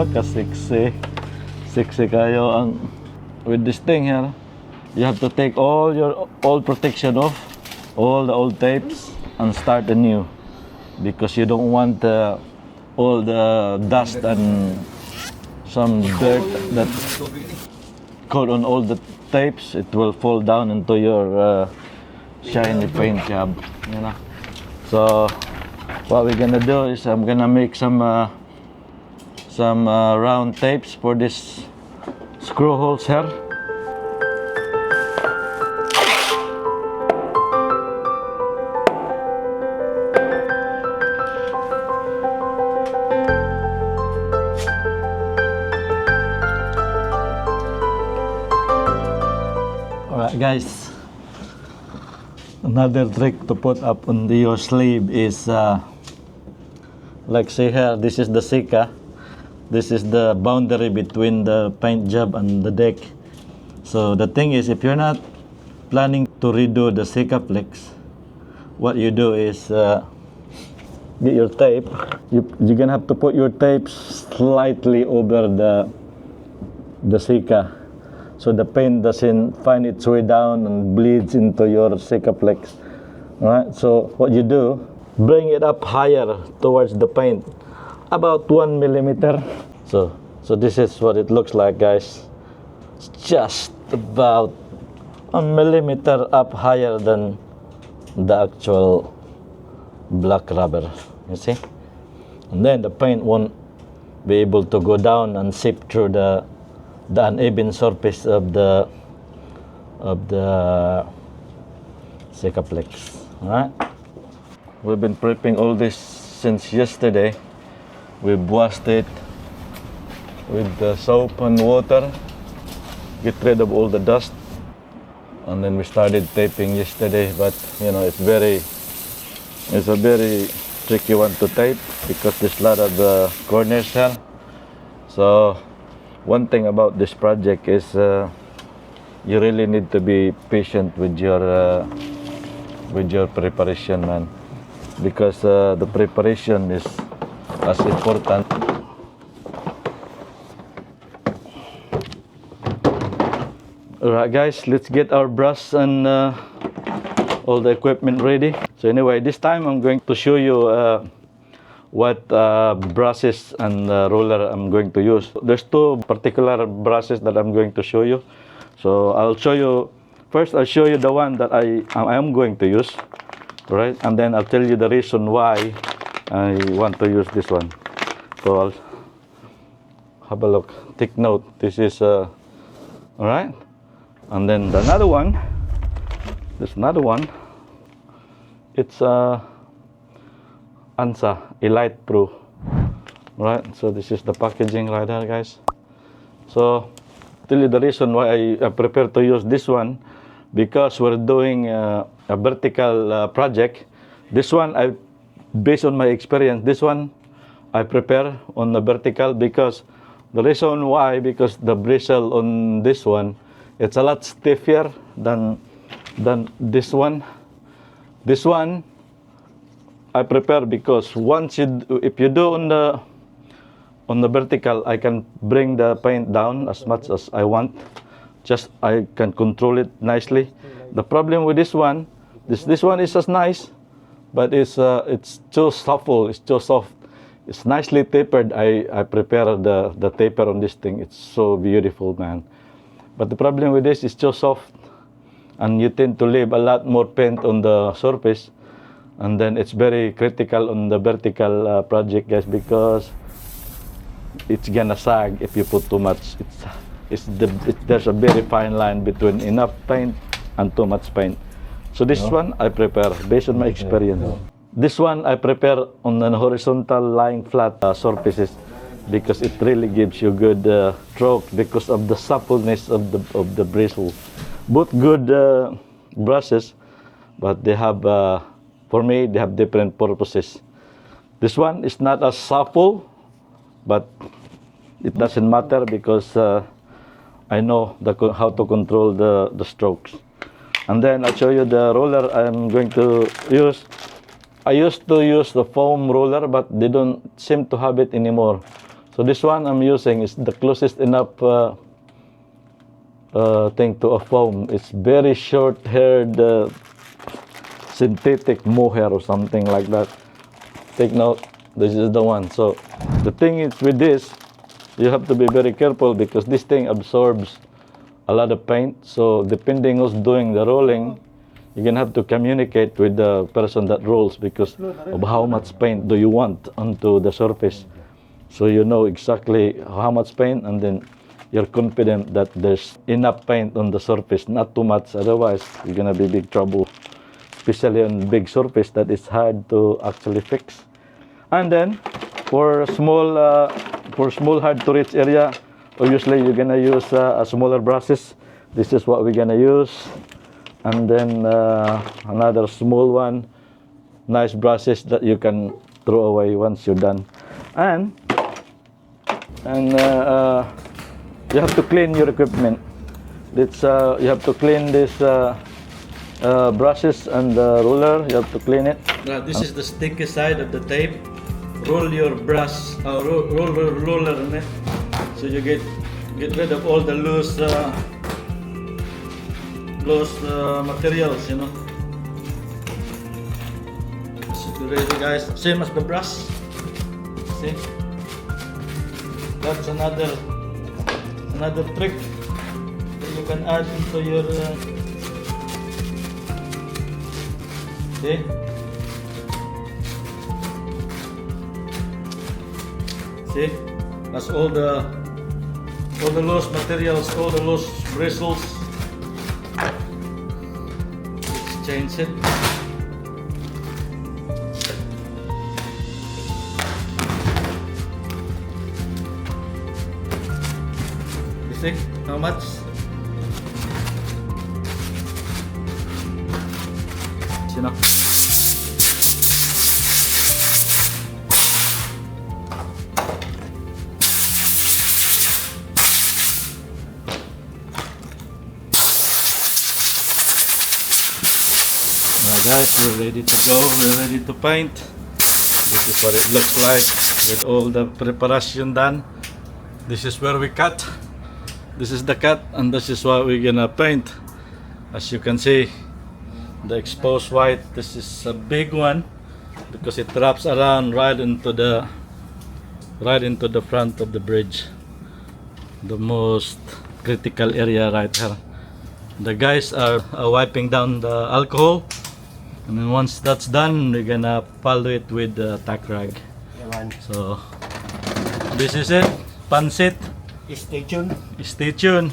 Kasiksi. Siksi kayo ang with this thing here. You have to take all your old protection off, all the old tapes, and start anew, because you don't want all the dust and some dirt that caught on all the tapes. It will fall down into your shiny paint job, you know. So what we're gonna do is I'm gonna make some round tapes for this screw holes here. Alright guys, another trick to put up on your sleeve is like say here, this is the Sika. This is the boundary between the paint job and the deck. So the thing is, if you're not planning to redo the Sika flex, what you do is get your tape. You're gonna have to put your tape slightly over the Sika, so the paint doesn't find its way down and bleeds into your Sika flex. Alright, so what you do, bring it up higher towards the paint, about 1 millimeter. So this is what it looks like, guys. It's just about 1 millimeter up higher than the actual black rubber, you see. And then the paint won't be able to go down and seep through the uneven surface of the Sika flex. All right. We've been prepping all this since yesterday. We've washed it with the soap and water, get rid of all the dust, and then we started taping yesterday. But you know, it's a very tricky one to tape because there's a lot of corners here. So one thing about this project is you really need to be patient with your preparation, man, because the preparation is as important. Alright guys, let's get our brush and all the equipment ready. So anyway, this time I'm going to show you what brushes and roller I'm going to use. There's two particular brushes that I'm going to show you. So I'll show you, first I'll show you the one that I am going to use, right? And then I'll tell you the reason why I want to use this one. So I'll have a look, take note, this is alright. And then another one, there's another one, it's ANSA Elite Pro, right? So this is the packaging right there, guys. So tell you the reason why I prefer to use this one, because we're doing a vertical project. This one, based on my experience, this one I prepare on the vertical, because the reason why, because the bristle on this one, it's a lot stiffer than this one. This one I prepare because if you do on the vertical, I can bring the paint down as much as I want. Just I can control it nicely. The problem with this one is as nice, but it's too supple. It's too soft. It's nicely tapered. I prepare the taper on this thing. It's so beautiful, man. But the problem with this is too soft, and you tend to leave a lot more paint on the surface, and then it's very critical on the vertical project, guys, because it's gonna sag if you put too much. There's a very fine line between enough paint and too much paint. So this one I prepare based on my experience. This one I prepare on an horizontal lying flat surfaces, because it really gives you good stroke because of the suppleness of the bristle. Both good brushes, but they have, for me, they have different purposes. This one is not as supple, but it doesn't matter because I know how to control the strokes. And then I'll show you the roller I'm going to use. I used to use the foam roller, but they don't seem to have it anymore. So this one I'm using is the closest enough thing to a foam. It's very short-haired synthetic mohair or something like that. Take note, this is the one. So the thing is with this, you have to be very careful because this thing absorbs a lot of paint. So depending who's doing the rolling, you're gonna have to communicate with the person that rolls because of how much paint do you want onto the surface. So you know exactly how much paint, and then you're confident that there's enough paint on the surface, not too much, otherwise you're gonna be big trouble, especially on big surface that is hard to actually fix. And then for small hard to reach area, obviously you're gonna use a smaller brushes. This is what we're gonna use, and then another small one, nice brushes that you can throw away once you're done. And you have to clean your equipment. It's you have to clean this brushes and the ruler. You have to clean it. Now this is the sticky side of the tape. Roll your brush, roll the ruler in it, so you get rid of all the loose materials, you know. So ready, guys. Same as the brush. See, that's another trick that you can add into your see. See, that's all the loose materials, all the loose bristles. Let's change it. You see how much? You know. Guys, we're ready to go, we're ready to paint. This is what it looks like with all the preparation done. This is where we cut. This is the cut, and this is what we're gonna paint. As you can see, the exposed white, this is a big one because it wraps around right into the front of the bridge, the most critical area right here. The guys are wiping down the alcohol. And then once that's done, we're gonna follow it with the tack rag. So this is it. Pansit. Stay tuned. Stay tuned.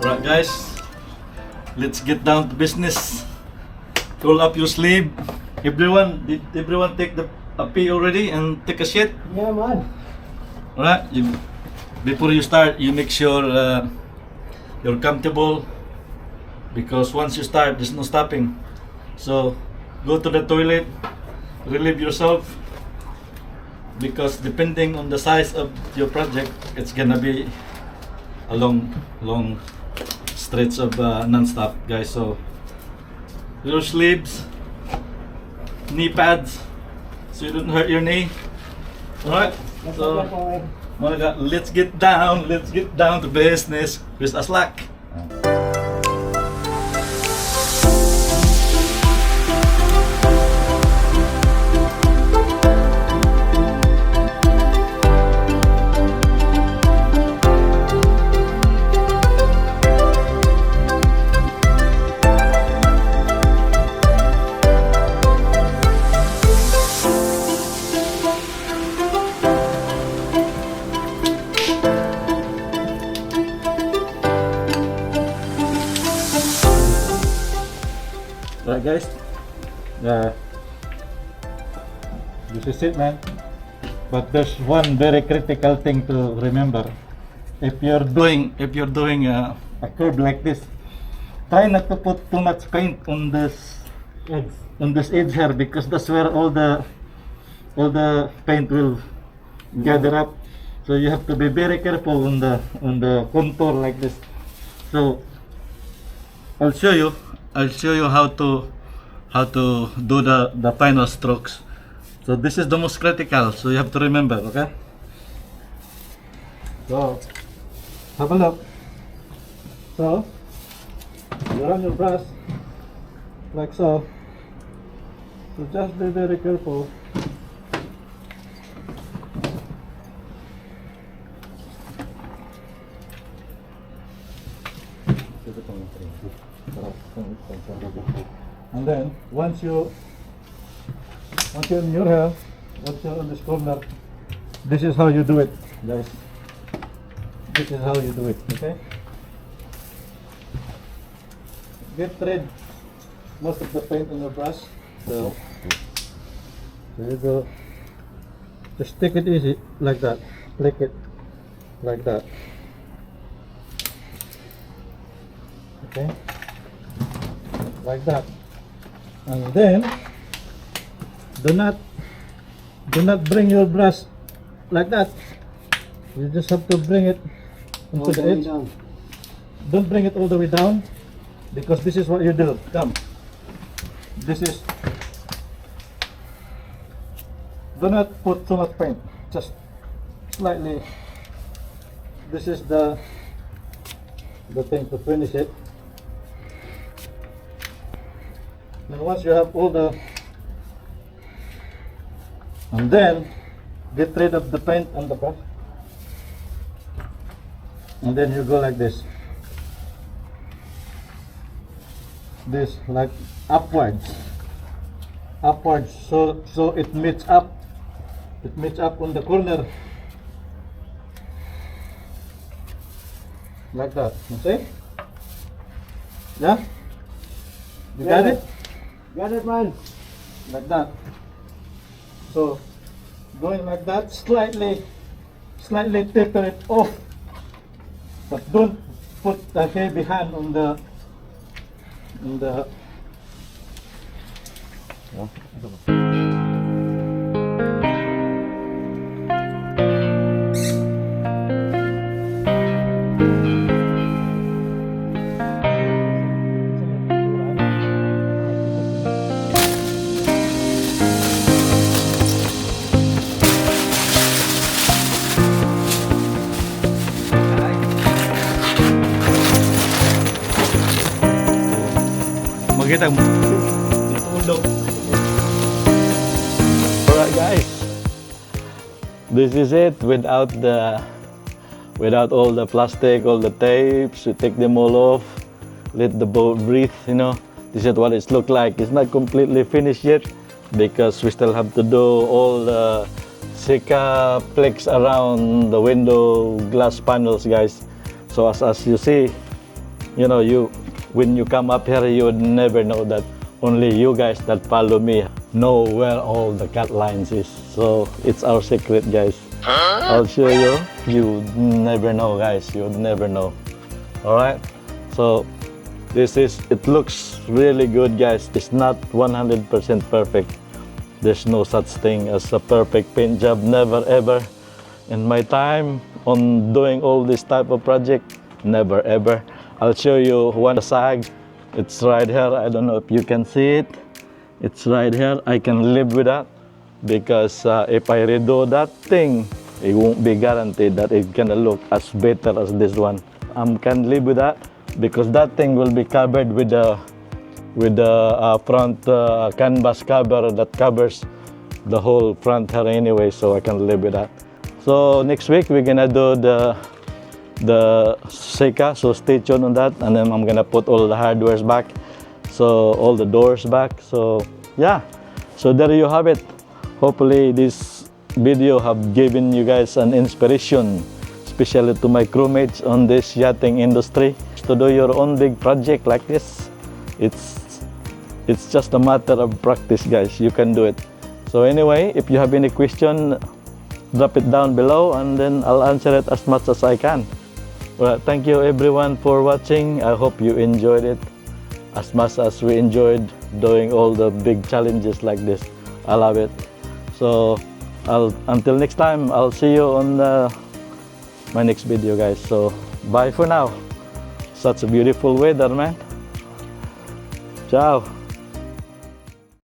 Alright guys, let's get down to business. Roll up your sleeve. Everyone, did everyone take a pee already and take a shit? Yeah, man. Alright, before you start, you make sure you're comfortable, because once you start, there's no stopping. So go to the toilet, relieve yourself, because depending on the size of your project, it's gonna be a long stretch of non-stop, guys. So your sleeves, knee pads, so you don't hurt your knee. Alright, so let's get down to business with a slack. Right guys, this is it, man. But there's one very critical thing to remember. If you're doing a curve like this, try not to put too much paint on this edge here, because that's where all the paint will gather up. So you have to be very careful on the contour like this. So I'll show you how to do the final strokes. So this is the most critical, so you have to remember, okay? So have a look. So you run your brush like so. So just be very careful. And then once you're in your hair, once you're on this corner, this is how you do it, guys. This is how you do it, okay? Get rid most of the paint on your brush. So there you go. Just take it easy like that. Flick it like that. Okay, like that. And then do not bring your brush like that. You just have to bring it into the edge. Don't bring it all the way down, because this is what you do. Come, this is, do not put too much paint, just slightly. This is the thing to finish it. And once you have all the, and then get rid of the paint on the brush, and then you go like this, like upwards, so it meets up on the corner like that. You see? Yeah, you got it. Got it, man. Like that. So going like that, slightly taper it off, but don't put a heavy hand on the Magitang tulog. Alright guys, this is it without all the plastic, all the tapes. We take them all off, let the boat breathe, you know. This is what it's look like. It's not completely finished yet because we still have to do all the Sika plex around the window glass panels, guys. So as you see, you know, when you come up here, you would never know that. Only you guys that follow me know where all the cut lines is. So it's our secret, guys. I'll show you. You never know, guys. You would never know. Alright, so it looks really good, guys. It's not 100% perfect. There's no such thing as a perfect paint job, never ever. In my time on doing all this type of project, never ever. I'll show you one sag. It's right here. I don't know if you can see it. It's right here. I can live with that because if I redo that thing, it won't be guaranteed that it's gonna look as better as this one. I can live with that because that thing will be covered with the front canvas cover that covers the whole front here anyway, so I can live with that. So next week we're gonna do the Sika, so stay tuned on that, and then I'm gonna put all the hardwares back, so all the doors back. So yeah, so there you have it. Hopefully this video have given you guys an inspiration, especially to my crewmates on this yachting industry, to do your own big project like this. It's just a matter of practice, guys. You can do it. So anyway, if you have any question, drop it down below and then I'll answer it as much as I can. Well, thank you everyone for watching. I hope you enjoyed it as much as we enjoyed doing all the big challenges like this. I love it. So until next time, I'll see you on my next video, guys. So bye for now. Such a beautiful weather, man. Ciao.